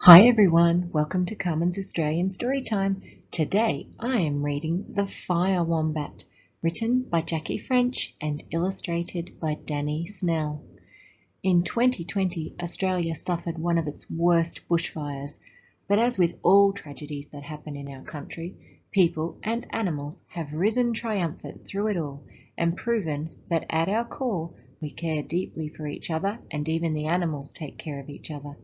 Hi everyone, welcome to Carmen's Australian Storytime. Today I am reading The Fire Wombat, written by Jackie French and illustrated by Danny Snell. In 2020, Australia suffered one of its worst bushfires, but as with all tragedies that happen in our country, people and animals have risen triumphant through it all and proven that at our core we care deeply for each other and even the animals take care of each other.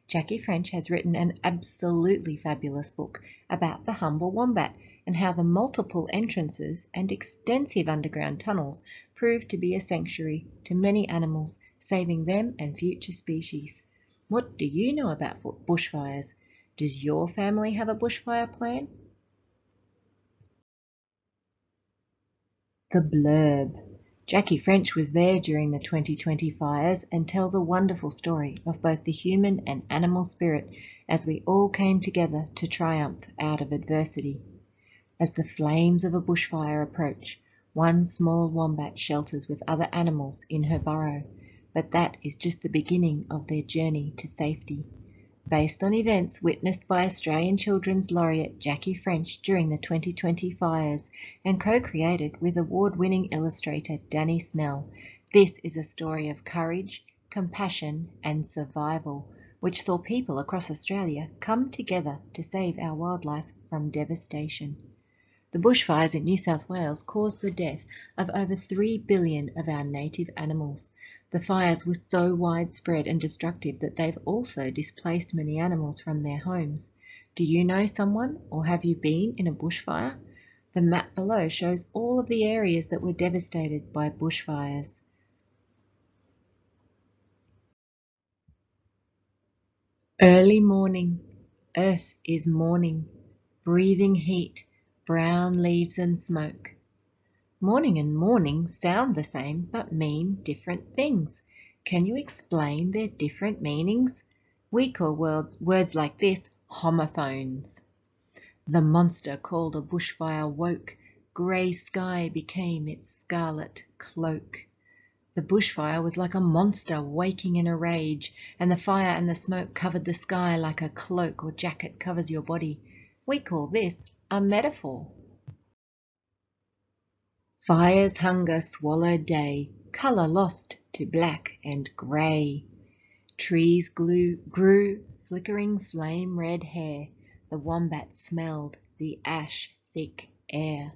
Jackie French has written an absolutely fabulous book about the humble wombat and how the multiple entrances and extensive underground tunnels proved to be a sanctuary to many animals, saving them and future species. What do you know about bushfires? Does your family have a bushfire plan? The blurb. Jackie French was there during the 2020 fires and tells a wonderful story of both the human and animal spirit as we all came together to triumph out of adversity. As the flames of a bushfire approach, one small wombat shelters with other animals in her burrow, but that is just the beginning of their journey to safety. Based on events witnessed by Australian Children's Laureate Jackie French during the 2020 fires and co-created with award-winning illustrator Danny Snell, this is a story of courage, compassion and survival, which saw people across Australia come together to save our wildlife from devastation. The bushfires in New South Wales caused the death of over 3 billion of our native animals. The fires were so widespread and destructive that they've also displaced many animals from their homes. Do you know someone, or have you been in a bushfire? The map below shows all of the areas that were devastated by bushfires. Early morning. Earth is mourning. Breathing heat, brown leaves and smoke. Morning and morning sound the same but mean different things. Can you explain their different meanings? We call words like this homophones. The monster called a bushfire woke. Grey sky became its scarlet cloak. The bushfire was like a monster waking in a rage, and the fire and the smoke covered the sky like a cloak or jacket covers your body. We call this a metaphor. Fire's hunger swallowed day, colour lost to black and grey. Trees grew flickering flame-red hair. The wombat smelled the ash-thick air.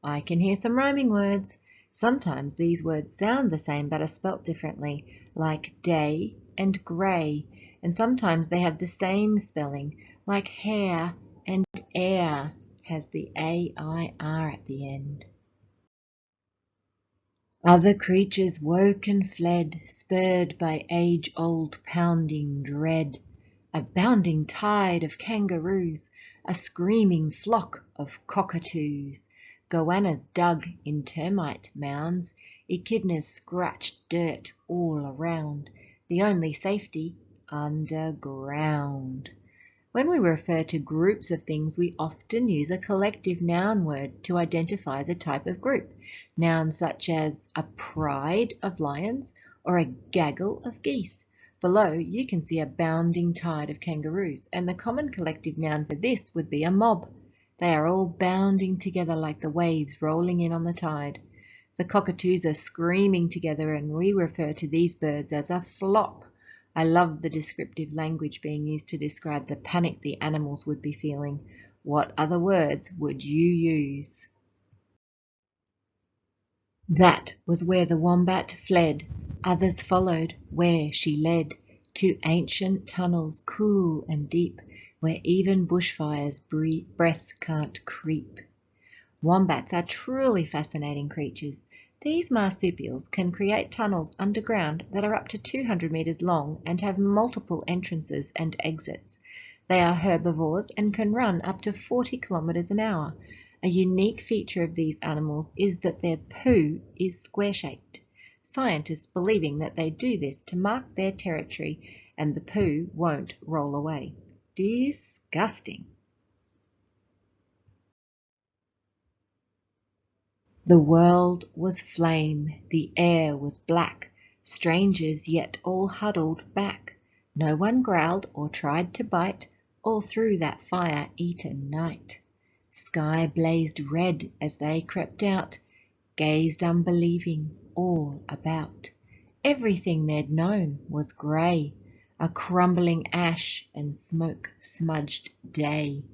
I can hear some rhyming words. Sometimes these words sound the same but are spelt differently, like day and grey, and sometimes they have the same spelling, like hair and air has the A-I-R at the end. Other creatures woke and fled, spurred by age-old pounding dread. A bounding tide of kangaroos, a screaming flock of cockatoos. Goannas dug in termite mounds, echidnas scratched dirt all around. The only safety, underground. When we refer to groups of things, we often use a collective noun word to identify the type of group. Nouns such as a pride of lions or a gaggle of geese. Below, you can see a bounding tide of kangaroos, and the common collective noun for this would be a mob. They are all bounding together like the waves rolling in on the tide. The cockatoos are screaming together, and we refer to these birds as a flock. I love the descriptive language being used to describe the panic the animals would be feeling. What other words would you use? That was where the wombat fled. Others followed where she led, to ancient tunnels cool and deep, where even bushfire's breath can't creep. Wombats are truly fascinating creatures. These marsupials can create tunnels underground that are up to 200 meters long and have multiple entrances and exits. They are herbivores and can run up to 40 kilometers an hour. A unique feature of these animals is that their poo is square-shaped. Scientists believing that they do this to mark their territory and the poo won't roll away. Disgusting. The world was flame, the air was black, strangers yet all huddled back. No one growled or tried to bite all through that fire-eaten night. Sky blazed red as they crept out, gazed unbelieving all about. Everything they'd known was grey, a crumbling ash and smoke-smudged day.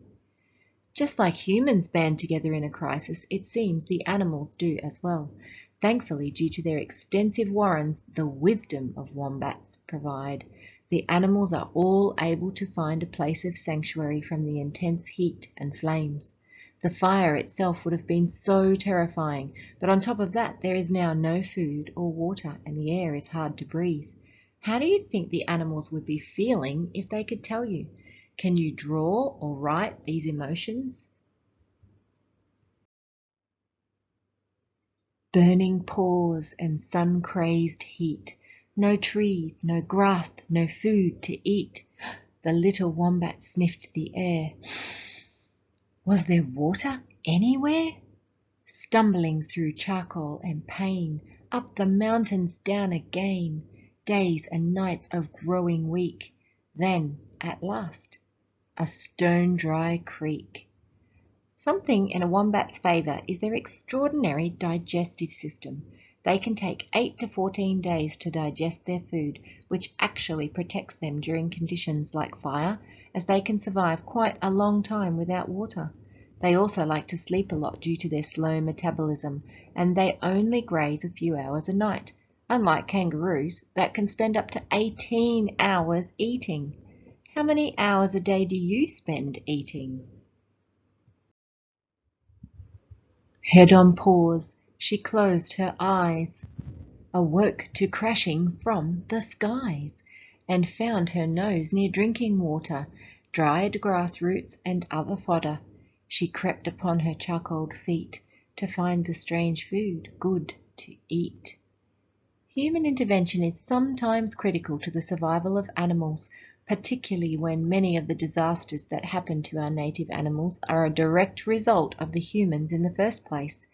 Just like humans band together in a crisis, it seems the animals do as well. Thankfully, due to their extensive warrens, the wisdom of wombats provide, the animals are all able to find a place of sanctuary from the intense heat and flames. The fire itself would have been so terrifying, but on top of that, there is now no food or water and the air is hard to breathe. How do you think the animals would be feeling if they could tell you? Can you draw or write these emotions? Burning paws and sun-crazed heat. No trees, no grass, no food to eat. The little wombat sniffed the air. Was there water anywhere? Stumbling through charcoal and pain, up the mountains, down again, days and nights of growing weak. Then, at last, a stone-dry creek. Something in a wombat's favour is their extraordinary digestive system. They can take 8 to 14 days to digest their food, which actually protects them during conditions like fire, as they can survive quite a long time without water. They also like to sleep a lot due to their slow metabolism, and they only graze a few hours a night, unlike kangaroos that can spend up to 18 hours eating. How many hours a day do you spend eating? Head on paws, she closed her eyes, awoke to crashing from the skies, and found her nose near drinking water, dried grass roots and other fodder. She crept upon her charcoaled feet to find the strange food good to eat. Human intervention is sometimes critical to the survival of animals, particularly when many of the disasters that happen to our native animals are a direct result of the humans in the first place.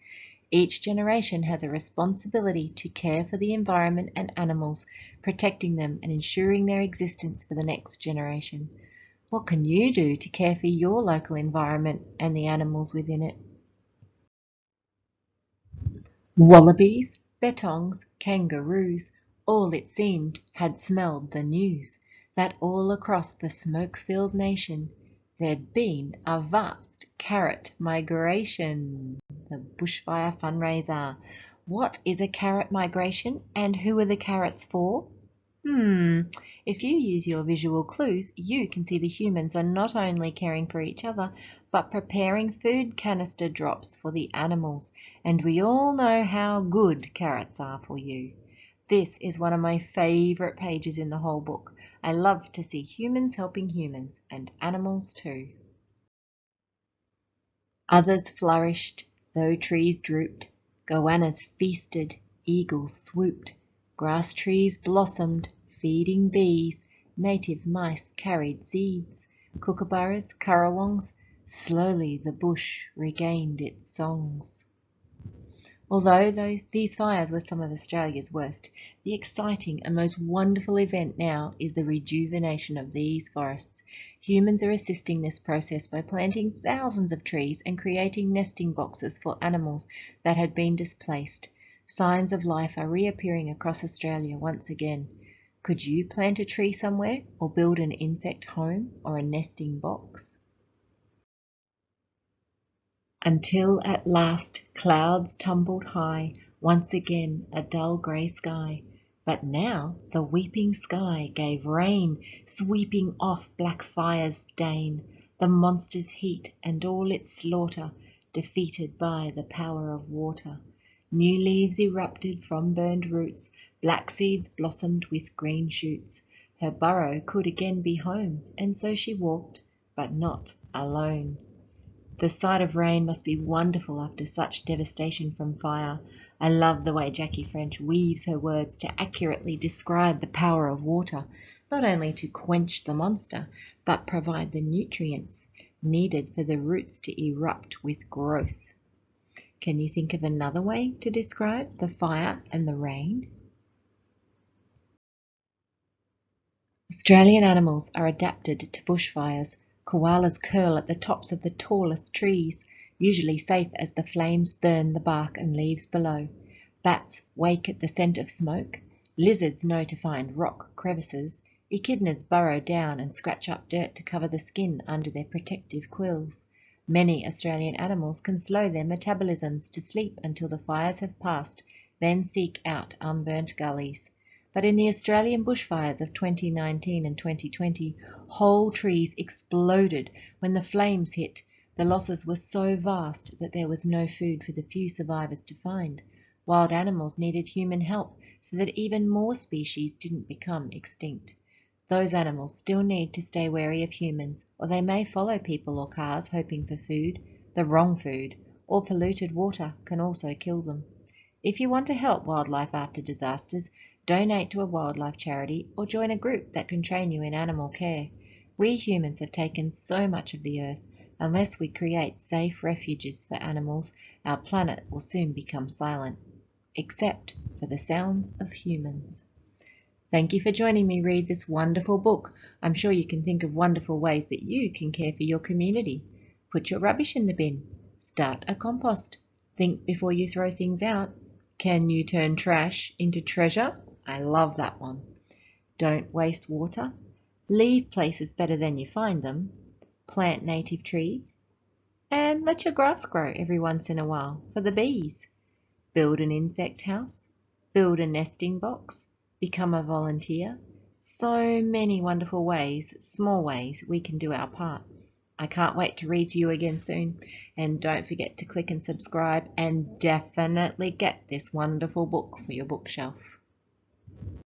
Each generation has a responsibility to care for the environment and animals, protecting them and ensuring their existence for the next generation. What can you do to care for your local environment and the animals within it? Wallabies, bettongs, kangaroos, all it seemed had smelled the news that all across the smoke-filled nation there'd been a vast carrot migration. The Bushfire fundraiser. What is a carrot migration and who are the carrots for? If you use your visual clues, you can see the humans are not only caring for each other, but preparing food canister drops for the animals, and we all know how good carrots are for you. This is one of my favourite pages in the whole book. I love to see humans helping humans, and animals too. Others flourished, though trees drooped, goannas feasted, eagles swooped, grass trees blossomed, feeding bees, native mice carried seeds, kookaburras, currawongs, slowly the bush regained its songs. Although these fires were some of Australia's worst, the exciting and most wonderful event now is the rejuvenation of these forests. Humans are assisting this process by planting thousands of trees and creating nesting boxes for animals that had been displaced. Signs of life are reappearing across Australia once again. Could you plant a tree somewhere or build an insect home or a nesting box? Until at last clouds tumbled high, once again a dull grey sky. But now the weeping sky gave rain, sweeping off black fire's stain, the monster's heat and all its slaughter, defeated by the power of water. New leaves erupted from burned roots, black seeds blossomed with green shoots. Her burrow could again be home, and so she walked, but not alone. The sight of rain must be wonderful after such devastation from fire. I love the way Jackie French weaves her words to accurately describe the power of water, not only to quench the monster, but provide the nutrients needed for the roots to erupt with growth. Can you think of another way to describe the fire and the rain? Australian animals are adapted to bushfires. Koalas curl at the tops of the tallest trees, usually safe as the flames burn the bark and leaves below. Bats wake at the scent of smoke. Lizards know to find rock crevices. Echidnas burrow down and scratch up dirt to cover the skin under their protective quills. Many Australian animals can slow their metabolisms to sleep until the fires have passed, then seek out unburnt gullies. But in the Australian bushfires of 2019 and 2020, whole trees exploded when the flames hit. The losses were so vast that there was no food for the few survivors to find. Wild animals needed human help so that even more species didn't become extinct. Those animals still need to stay wary of humans, or they may follow people or cars hoping for food. The wrong food or polluted water can also kill them. If you want to help wildlife after disasters, donate to a wildlife charity or join a group that can train you in animal care. We humans have taken so much of the earth. Unless we create safe refuges for animals, our planet will soon become silent, except for the sounds of humans. Thank you for joining me read this wonderful book. I'm sure you can think of wonderful ways that you can care for your community. Put your rubbish in the bin. Start a compost. Think before you throw things out. Can you turn trash into treasure? I love that one. Don't waste water. Leave places better than you find them. Plant native trees. And let your grass grow every once in a while for the bees. Build an insect house. Build a nesting box. Become a volunteer. So many wonderful ways, small ways, we can do our part. I can't wait to read to you again soon. And don't forget to click and subscribe and definitely get this wonderful book for your bookshelf.